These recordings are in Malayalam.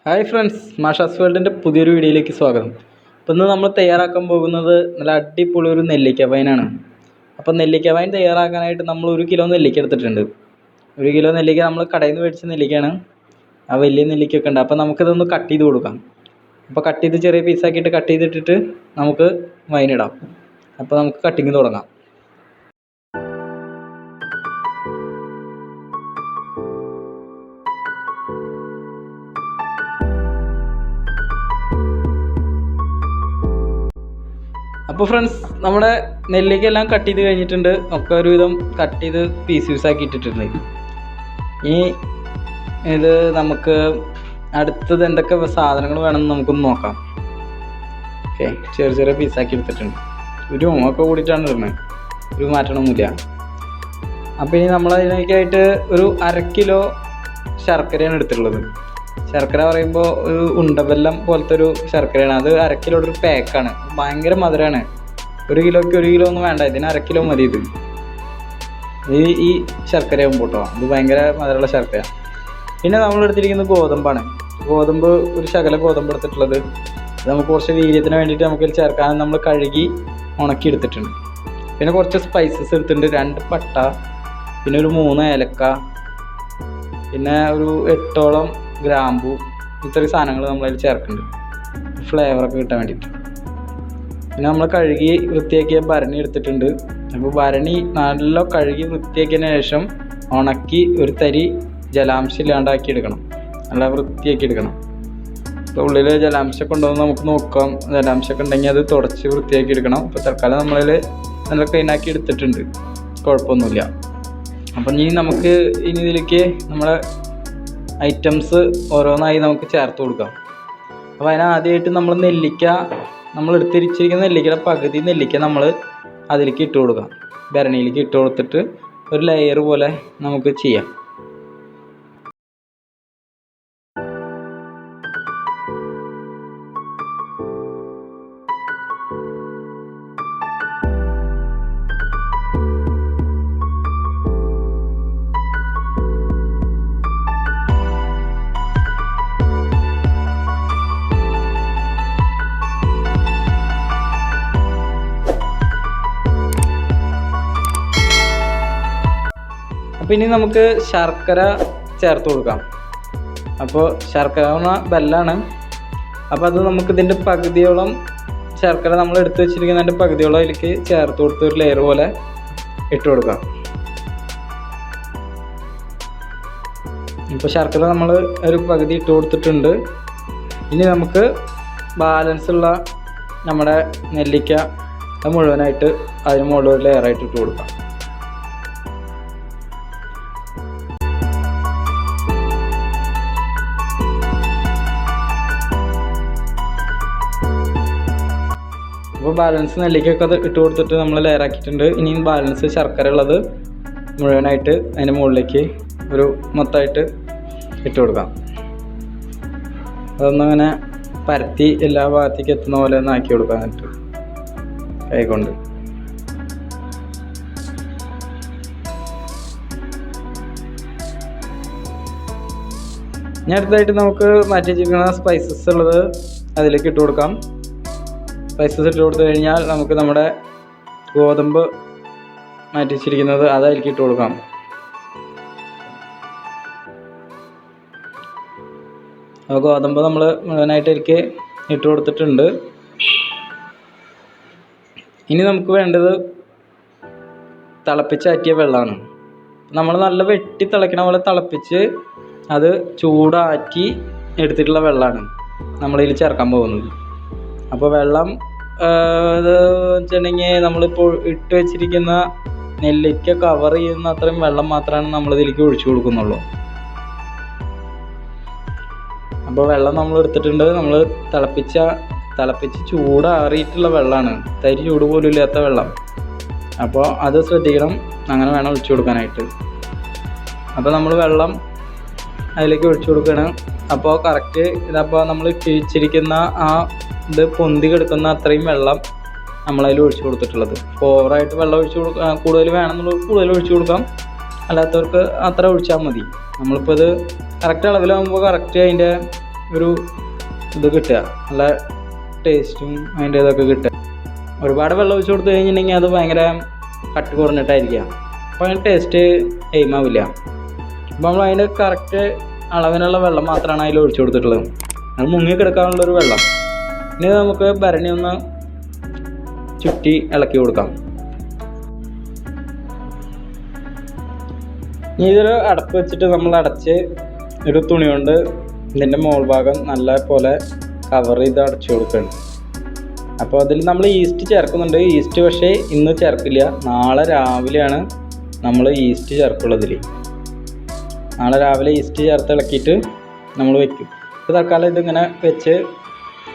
ഹായ് ഫ്രണ്ട്സ്, മാഷാസ് വേൾഡിൻ്റെ പുതിയൊരു വീഡിയോയിലേക്ക് സ്വാഗതം. അപ്പോൾ ഇന്ന് നമ്മൾ തയ്യാറാക്കാൻ പോകുന്നത് നല്ല അടിപൊളി ഒരു നെല്ലിക്ക വൈനാണ്. അപ്പോൾ നെല്ലിക്ക വൈൻ തയ്യാറാക്കാനായിട്ട് നമ്മൾ 1 കിലോ നെല്ലിക്ക എടുത്തിട്ടുണ്ട്. 1 കിലോ നെല്ലിക്ക നമ്മൾ കടയിൽ നിന്ന് മേടിച്ച നെല്ലിക്കയാണ്. ആ വലിയ നെല്ലിക്കൊക്കെ ഉണ്ട്. അപ്പോൾ നമുക്കിതൊന്ന് കട്ട് ചെയ്ത് കൊടുക്കാം. അപ്പോൾ കട്ട് ചെയ്ത് ചെറിയ പീസാക്കിയിട്ട് കട്ട് ചെയ്തിട്ടിട്ട് നമുക്ക് വൈനിടാം. അപ്പോൾ നമുക്ക് കട്ടിങ് തുടങ്ങാം. അപ്പോൾ ഫ്രണ്ട്സ്, നമ്മുടെ നെല്ലിക്ക എല്ലാം കട്ട് ചെയ്ത് കഴിഞ്ഞിട്ടുണ്ട്. ഒക്കെ ഒരുവിധം കട്ട് ചെയ്ത് പീസാക്കി ഇട്ടിട്ടുണ്ട്. ഇനി ഇത് നമുക്ക് അടുത്തത് എന്തൊക്കെ സാധനങ്ങൾ വേണമെന്ന് നമുക്കൊന്ന് നോക്കാം. ഓക്കെ, ചെറിയ ചെറിയ പീസാക്കി എടുത്തിട്ടുണ്ട്. ഒരു ഒക്കെ കൂടിയിട്ടാണ് ഇടുന്നത്, ഒരു മാറ്റണമൊന്നുമില്ല. അപ്പോൾ ഇനി നമ്മളതിനൊക്കെയായിട്ട് ഒരു 1/2 കിലോ ശർക്കരയാണ് എടുത്തിട്ടുള്ളത്. ശർക്കര പറയുമ്പോൾ ഒരു ഉണ്ടവെല്ലം പോലത്തെ ഒരു ശർക്കരയാണ്. അത് 1/2 കിലോയുടെ ഒരു പാക്കാണ്. ഭയങ്കര മധുരമാണ്. 1 കിലോയ്ക്ക് 1 കിലോ ഒന്നും വേണ്ട, ഇതിന് 1/2 കിലോ മതി. ഈ ശർക്കര ആകുമ്പോൾ കേട്ടോ, ഇത് ഭയങ്കര മധുരമുള്ള ശർക്കര. പിന്നെ നമ്മൾ എടുത്തിരിക്കുന്നത് ഗോതമ്പാണ്. ഗോതമ്പ് ഒരു ശകല ഗോതമ്പ് എടുത്തിട്ടുള്ളത്. ഇത് നമുക്ക് കുറച്ച് വീര്യത്തിന് വേണ്ടിയിട്ട് നമുക്ക് ചേർക്കാൻ നമ്മൾ കഴുകി ഉണക്കി എടുത്തിട്ടുണ്ട്. പിന്നെ കുറച്ച് സ്പൈസസ് എടുത്തിട്ടുണ്ട്. 2 പട്ട, പിന്നെ ഒരു 3 ഏലക്ക, പിന്നെ ഒരു 8ഓളം ഗ്രാമ്പു. ഇത്രയും സാധനങ്ങൾ നമ്മളതിൽ ചേർക്കുന്നുണ്ട്, ഫ്ലേവറൊക്കെ കിട്ടാൻ വേണ്ടിയിട്ട്. പിന്നെ നമ്മൾ കഴുകി വൃത്തിയാക്കിയ ഭരണി എടുത്തിട്ടുണ്ട്. അപ്പോൾ ഭരണി നല്ല കഴുകി വൃത്തിയാക്കിയതിന് ശേഷം ഉണക്കി ഒരു തരി ജലാംശം ഇല്ലാണ്ടാക്കി എടുക്കണം. നല്ല വൃത്തിയാക്കി എടുക്കണം. അപ്പോൾ ഉള്ളിൽ ജലാംശമൊക്കെ ഉണ്ടോ എന്ന് നമുക്ക് നോക്കാം. ജലാംശമൊക്കെ ഉണ്ടെങ്കിൽ അത് തുടച്ച് വൃത്തിയാക്കി എടുക്കണം. അപ്പോൾ തൽക്കാലം നമ്മളതിൽ നല്ല ക്ലീനാക്കി എടുത്തിട്ടുണ്ട്, കുഴപ്പമൊന്നുമില്ല. അപ്പം നമുക്ക് ഇതിലേക്ക് നമ്മളെ ഐറ്റംസ് ഓരോന്നായി നമുക്ക് ചേർത്ത് കൊടുക്കാം. അപ്പോൾ അതിനാദ്യമായിട്ട് നമ്മൾ നെല്ലിക്ക, നമ്മൾ എടുത്തിരിച്ചിരിക്കുന്ന നെല്ലിക്കയുടെ പകുതി നെല്ലിക്ക നമ്മൾ അതിലേക്ക് ഇട്ട് കൊടുക്കാം. ഭരണിയിലേക്ക് ഇട്ട് കൊടുത്തിട്ട് ഒരു ലെയർ പോലെ നമുക്ക് ചെയ്യാം. അപ്പോൾ ഇനി നമുക്ക് ശർക്കര ചേർത്ത് കൊടുക്കാം. അപ്പോൾ ശർക്കര പറഞ്ഞാൽ ബെല്ലാണ്. അപ്പോൾ അത് നമുക്കിതിൻ്റെ പകുതിയോളം ശർക്കര നമ്മൾ എടുത്ത് വെച്ചിരിക്കുന്നതിൻ്റെ പകുതിയോളം അതിലേക്ക് ചേർത്ത് കൊടുത്ത് ഒരു ലെയർ പോലെ ഇട്ട് കൊടുക്കാം. ഇപ്പോൾ ശർക്കര നമ്മൾ ഒരു പകുതി ഇട്ട് കൊടുത്തിട്ടുണ്ട്. ഇനി നമുക്ക് ബാലൻസ് ഉള്ള നമ്മുടെ നെല്ലിക്ക മുഴുവനായിട്ട് അതിന് മുകളിൽ ഒരു ലെയറായിട്ട് ഇട്ട് കൊടുക്കാം. അപ്പോൾ ബാലൻസ് നെല്ലിക്കൊക്കെ അത് ഇട്ട് കൊടുത്തിട്ട് നമ്മൾ ലെയറാക്കിയിട്ടുണ്ട്. ഇനി ബാലൻസ് ശർക്കര ഉള്ളത് മുഴുവനായിട്ട് അതിൻ്റെ മുകളിലേക്ക് ഒരു മൊത്തമായിട്ട് ഇട്ട് കൊടുക്കാം. അതൊന്നങ്ങനെ പരത്തി എല്ലാ ഭാഗത്തേക്ക് എത്തുന്ന പോലെ ഒന്ന് ആക്കി കൊടുക്കാം. എന്നിട്ട് കൈകൊണ്ട് ഇനി അടുത്തായിട്ട് നമുക്ക് മാറ്റി വെച്ചിരിക്കുന്ന സ്പൈസസ് ഉള്ളത് അതിലേക്ക് ഇട്ട് കൊടുക്കാം. സ്പൈസസ് ഇട്ട് കൊടുത്തു കഴിഞ്ഞാൽ നമുക്ക് നമ്മുടെ ഗോതമ്പ് മാറ്റി വെച്ചിരിക്കുന്നത് അതിലേക്ക് ഇട്ട് കൊടുക്കാം. അപ്പോൾ ഗോതമ്പ് നമ്മൾ മുഴുവനായിട്ട് അതിലേക്ക് ഇട്ട് കൊടുത്തിട്ടുണ്ട്. ഇനി നമുക്ക് വേണ്ടത് തിളപ്പിച്ചാറ്റിയ വെള്ളമാണ്. നമ്മൾ നല്ല വെട്ടി തിളയ്ക്കണ പോലെ തിളപ്പിച്ച് അത് ചൂടാക്കി എടുത്തിട്ടുള്ള വെള്ളമാണ് നമ്മളിതിൽ ചേർക്കാൻ പോകുന്നത്. അപ്പോൾ വെള്ളം ഇത് വെച്ചിട്ടുണ്ടെങ്കിൽ നമ്മളിപ്പോൾ ഇട്ട് വെച്ചിരിക്കുന്ന നെല്ലിക്ക കവർ ചെയ്യുന്ന അത്രയും വെള്ളം മാത്രമാണ് നമ്മളിതിലേക്ക് ഒഴിച്ചു കൊടുക്കുന്നുള്ളൂ. അപ്പോൾ വെള്ളം നമ്മൾ എടുത്തിട്ടുണ്ട്. നമ്മൾ തിളപ്പിച്ച് ചൂടാറിയിട്ടുള്ള വെള്ളമാണ്, തരി ചൂട് പോലും ഇല്ലാത്ത വെള്ളം. അപ്പോൾ അത് ശ്രദ്ധിക്കണം, അങ്ങനെ വേണം ഒഴിച്ചു കൊടുക്കാനായിട്ട്. അപ്പോൾ നമ്മൾ വെള്ളം അതിലേക്ക് ഒഴിച്ചു കൊടുക്കണം. അപ്പോൾ കറക്റ്റ് ഇതപ്പോൾ നമ്മൾ ഇട്ടിരിക്കുന്ന ആ ഇത് പൊന്തി കിടക്കുന്ന അത്രയും വെള്ളം നമ്മളതിൽ ഒഴിച്ചു കൊടുത്തിട്ടുള്ളത്. അപ്പോൾ ഓവറായിട്ട് വെള്ളം ഒഴിച്ചു കൊടുക്കാം, കൂടുതൽ വേണമെന്നുള്ളത് കൂടുതൽ ഒഴിച്ചു കൊടുക്കാം, അല്ലാത്തവർക്ക് അത്ര ഒഴിച്ചാൽ മതി. നമ്മളിപ്പോൾ ഇത് കറക്റ്റ് അളവിലാകുമ്പോൾ കറക്റ്റ് അതിൻ്റെ ഒരു ഇത് കിട്ടുക, നല്ല ടേസ്റ്റും അതിൻ്റെ ഇതൊക്കെ കിട്ടുക. ഒരുപാട് വെള്ളം ഒഴിച്ച് കൊടുത്തു കഴിഞ്ഞിട്ടുണ്ടെങ്കിൽ അത് ഭയങ്കര കട്ടി കുറഞ്ഞിട്ടായിരിക്കുക, അപ്പോൾ അതിന് ടേസ്റ്റ് എയിമാവില്ല. അപ്പോൾ നമ്മൾ അതിൻ്റെ കറക്റ്റ് അളവിനുള്ള വെള്ളം മാത്രമാണ് അതിൽ ഒഴിച്ചു കൊടുത്തിട്ടുള്ളത്. അത് മുങ്ങി കിടക്കാനുള്ളൊരു വെള്ളം. ഇനി നമുക്ക് ഭരണി ഒന്ന് ചുറ്റി ഇളക്കി കൊടുക്കാം. ഇനി ഇതൊരു അടപ്പ് വെച്ചിട്ട് നമ്മൾ അടച്ച് ഒരു തുണി കൊണ്ട് ഇതിൻ്റെ മുകൾ ഭാഗം നല്ല പോലെ കവർ ചെയ്ത് അടച്ചു കൊടുക്കുകയാണ്. അപ്പോൾ അതിൽ നമ്മൾ ഈസ്റ്റ് ചേർക്കുന്നുണ്ട്. ഈസ്റ്റ് പക്ഷേ ഇന്ന് ചേർക്കില്ല, നാളെ രാവിലെയാണ് നമ്മൾ ഈസ്റ്റ് ചേർക്കുള്ളതിൽ. നാളെ രാവിലെ ഈസ്റ്റ് ചേർത്ത് ഇളക്കിയിട്ട് നമ്മൾ വയ്ക്കും. ഇപ്പോൾ തൽക്കാലം ഇതിങ്ങനെ വെച്ച്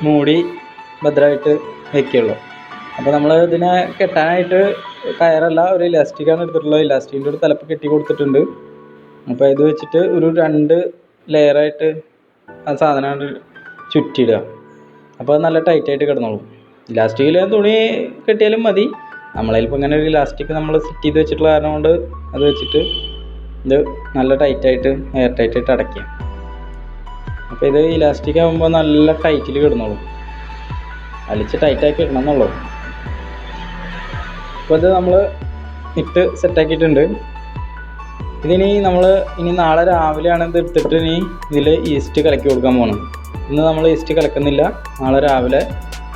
മൂടി ഭദ്രമായിട്ട് വയ്ക്കുള്ളൂ. അപ്പോൾ നമ്മൾ ഇതിനെ കെട്ടാനായിട്ട് കയറല്ല, ഒരു ഇലാസ്റ്റിക്കാണ് എടുത്തിട്ടുള്ളത്. ഇലാസ്റ്റിക്കിൻ്റെ ഒരു തലപ്പ് കെട്ടി കൊടുത്തിട്ടുണ്ട്. അപ്പോൾ ഇത് വെച്ചിട്ട് ഒരു 2 ലെയറായിട്ട് ആ സാധനം ചുറ്റിയിടുക. അപ്പോൾ അത് നല്ല ടൈറ്റായിട്ട് കിടന്നോളും. ഇലാസ്റ്റിക്കിൽ തുണി കെട്ടിയാലും മതി. നമ്മളതിലിപ്പോൾ ഇങ്ങനെ ഒരു ഇലാസ്റ്റിക് നമ്മൾ സെറ്റ് ചെയ്ത് വെച്ചിട്ടുള്ള കാരണം കൊണ്ട് അത് വെച്ചിട്ട് ഇത് നല്ല ടൈറ്റായിട്ട് എയർ ടൈറ്റായിട്ട് അടയ്ക്കുക. അപ്പോൾ ഇത് ഇലാസ്റ്റിക് ആകുമ്പോൾ നല്ല ടൈറ്റിൽ കിടന്നോളും, വലിച്ച് ടൈറ്റാക്കി ഇടണം എന്നുള്ളൂ. അപ്പോൾ ഇത് നമ്മൾ ഇട്ട് സെറ്റാക്കിയിട്ടുണ്ട്. ഇതിനി നമ്മൾ നാളെ രാവിലെയാണ് ഇത് എടുത്തിട്ട് ഇനി ഇതിൽ ഈസ്റ്റ് കലക്കി കൊടുക്കാൻ പോകുന്നത്. ഇന്ന് നമ്മൾ ഈസ്റ്റ് കലക്കുന്നില്ല, നാളെ രാവിലെ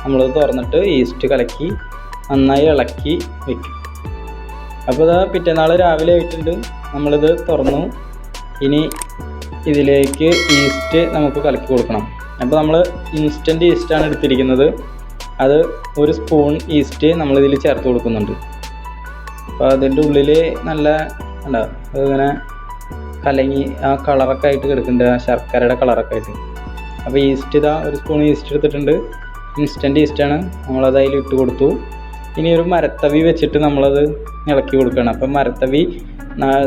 നമ്മളിത് തുറന്നിട്ട് ഈസ്റ്റ് കലക്കി നന്നായി ഇളക്കി വയ്ക്കും. അപ്പോൾ ഇത് പിറ്റേന്നാൾ രാവിലെ ആയിട്ടുണ്ട്, നമ്മളിത് തുറന്നു. ഇനി ഇതിലേക്ക് ഈസ്റ്റ് നമുക്ക് കലക്കി കൊടുക്കണം. അപ്പോൾ നമ്മൾ ഇൻസ്റ്റൻറ്റ് ഈസ്റ്റാണ് എടുത്തിരിക്കുന്നത്. അത് 1 സ്പൂൺ ഈസ്റ്റ് നമ്മളിതിൽ ചേർത്ത് കൊടുക്കുന്നുണ്ട്. അപ്പോൾ അതിൻ്റെ ഉള്ളിൽ നല്ല ഉണ്ടാവും, അതിങ്ങനെ കലങ്ങി ആ കളറൊക്കെ ആയിട്ട് കിടക്കുന്നുണ്ട്, ആ ശർക്കരയുടെ കളറൊക്കെ ആയിട്ട്. അപ്പോൾ ഈസ്റ്റ് 1 സ്പൂൺ ഈസ്റ്റ് എടുത്തിട്ടുണ്ട്, ഇൻസ്റ്റൻറ്റ് ഈസ്റ്റാണ്. നമ്മളത് അതിൽ ഇട്ട് കൊടുത്തു. ഇനി ഒരു മരത്തവി വെച്ചിട്ട് നമ്മളത് ഇളക്കി കൊടുക്കണം. അപ്പം മരത്തവി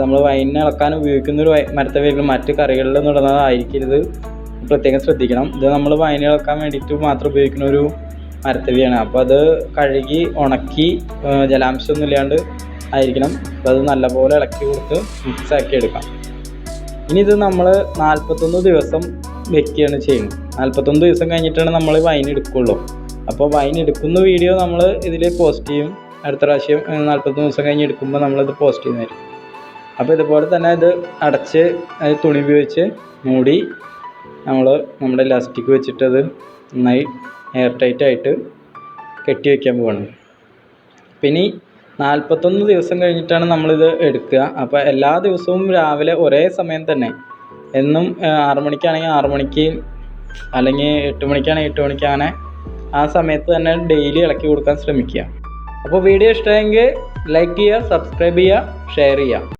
നമ്മൾ വൈനിന് ഇളക്കാൻ ഉപയോഗിക്കുന്നൊരു മരത്തവി മറ്റ് കറികളിലൊന്നും ഇടുന്നതായിരിക്കരുത്, പ്രത്യേകം ശ്രദ്ധിക്കണം. ഇത് നമ്മൾ വൈനിന് ഇളക്കാൻ വേണ്ടിയിട്ട് മാത്രം ഉപയോഗിക്കുന്ന ഒരു മരത്തവിയാണ്. അപ്പോൾ അത് കഴുകി ഉണക്കി ജലാംശമൊന്നും ഇല്ലാണ്ട് ആയിരിക്കണം. അപ്പോൾ അത് നല്ലപോലെ ഇളക്കി കൊടുത്ത് മിക്സാക്കി എടുക്കാം. ഇനി ഇത് നമ്മൾ 41 ദിവസം വെക്കുകയാണ് ചെയ്യുന്നത്. 41 ദിവസം കഴിഞ്ഞിട്ടാണ് നമ്മൾ വൈൻ എടുക്കുകയുള്ളൂ. അപ്പോൾ വൈൻ എടുക്കുന്ന വീഡിയോ നമ്മൾ ഇതിൽ പോസ്റ്റ് ചെയ്യും. അടുത്ത പ്രാവശ്യം 41 ദിവസം കഴിഞ്ഞ് എടുക്കുമ്പോൾ നമ്മളിത് പോസ്റ്റ് ചെയ്യുന്നതായിരിക്കും. അപ്പോൾ ഇതുപോലെ തന്നെ ഇത് അടച്ച് തുണി ഉപയോഗിച്ച് മൂടി നമ്മുടെ ഇലാസ്റ്റിക് വെച്ചിട്ടത് നന്നായി എയർ ടൈറ്റായിട്ട് കെട്ടി വയ്ക്കാൻ പോവാണ്. പിന്നെ 41 ദിവസം കഴിഞ്ഞിട്ടാണ് നമ്മളിത് എടുക്കുക. അപ്പോൾ എല്ലാ ദിവസവും രാവിലെ ഒരേ സമയം തന്നെ, എന്നും 6 മണിക്കാണെങ്കിൽ 6 മണിക്ക്, അല്ലെങ്കിൽ 8 മണിക്കാണെങ്കിൽ 8 മണിക്ക്, അങ്ങനെ ആ സമയത്ത് തന്നെ ഡെയിലി ഇളക്കി കൊടുക്കാൻ ശ്രമിക്കുക. അപ്പോൾ വീഡിയോ ഇഷ്ടമായെങ്കിൽ ലൈക്ക് ചെയ്യുക, സബ്സ്ക്രൈബ് ചെയ്യുക, ഷെയർ ചെയ്യുക.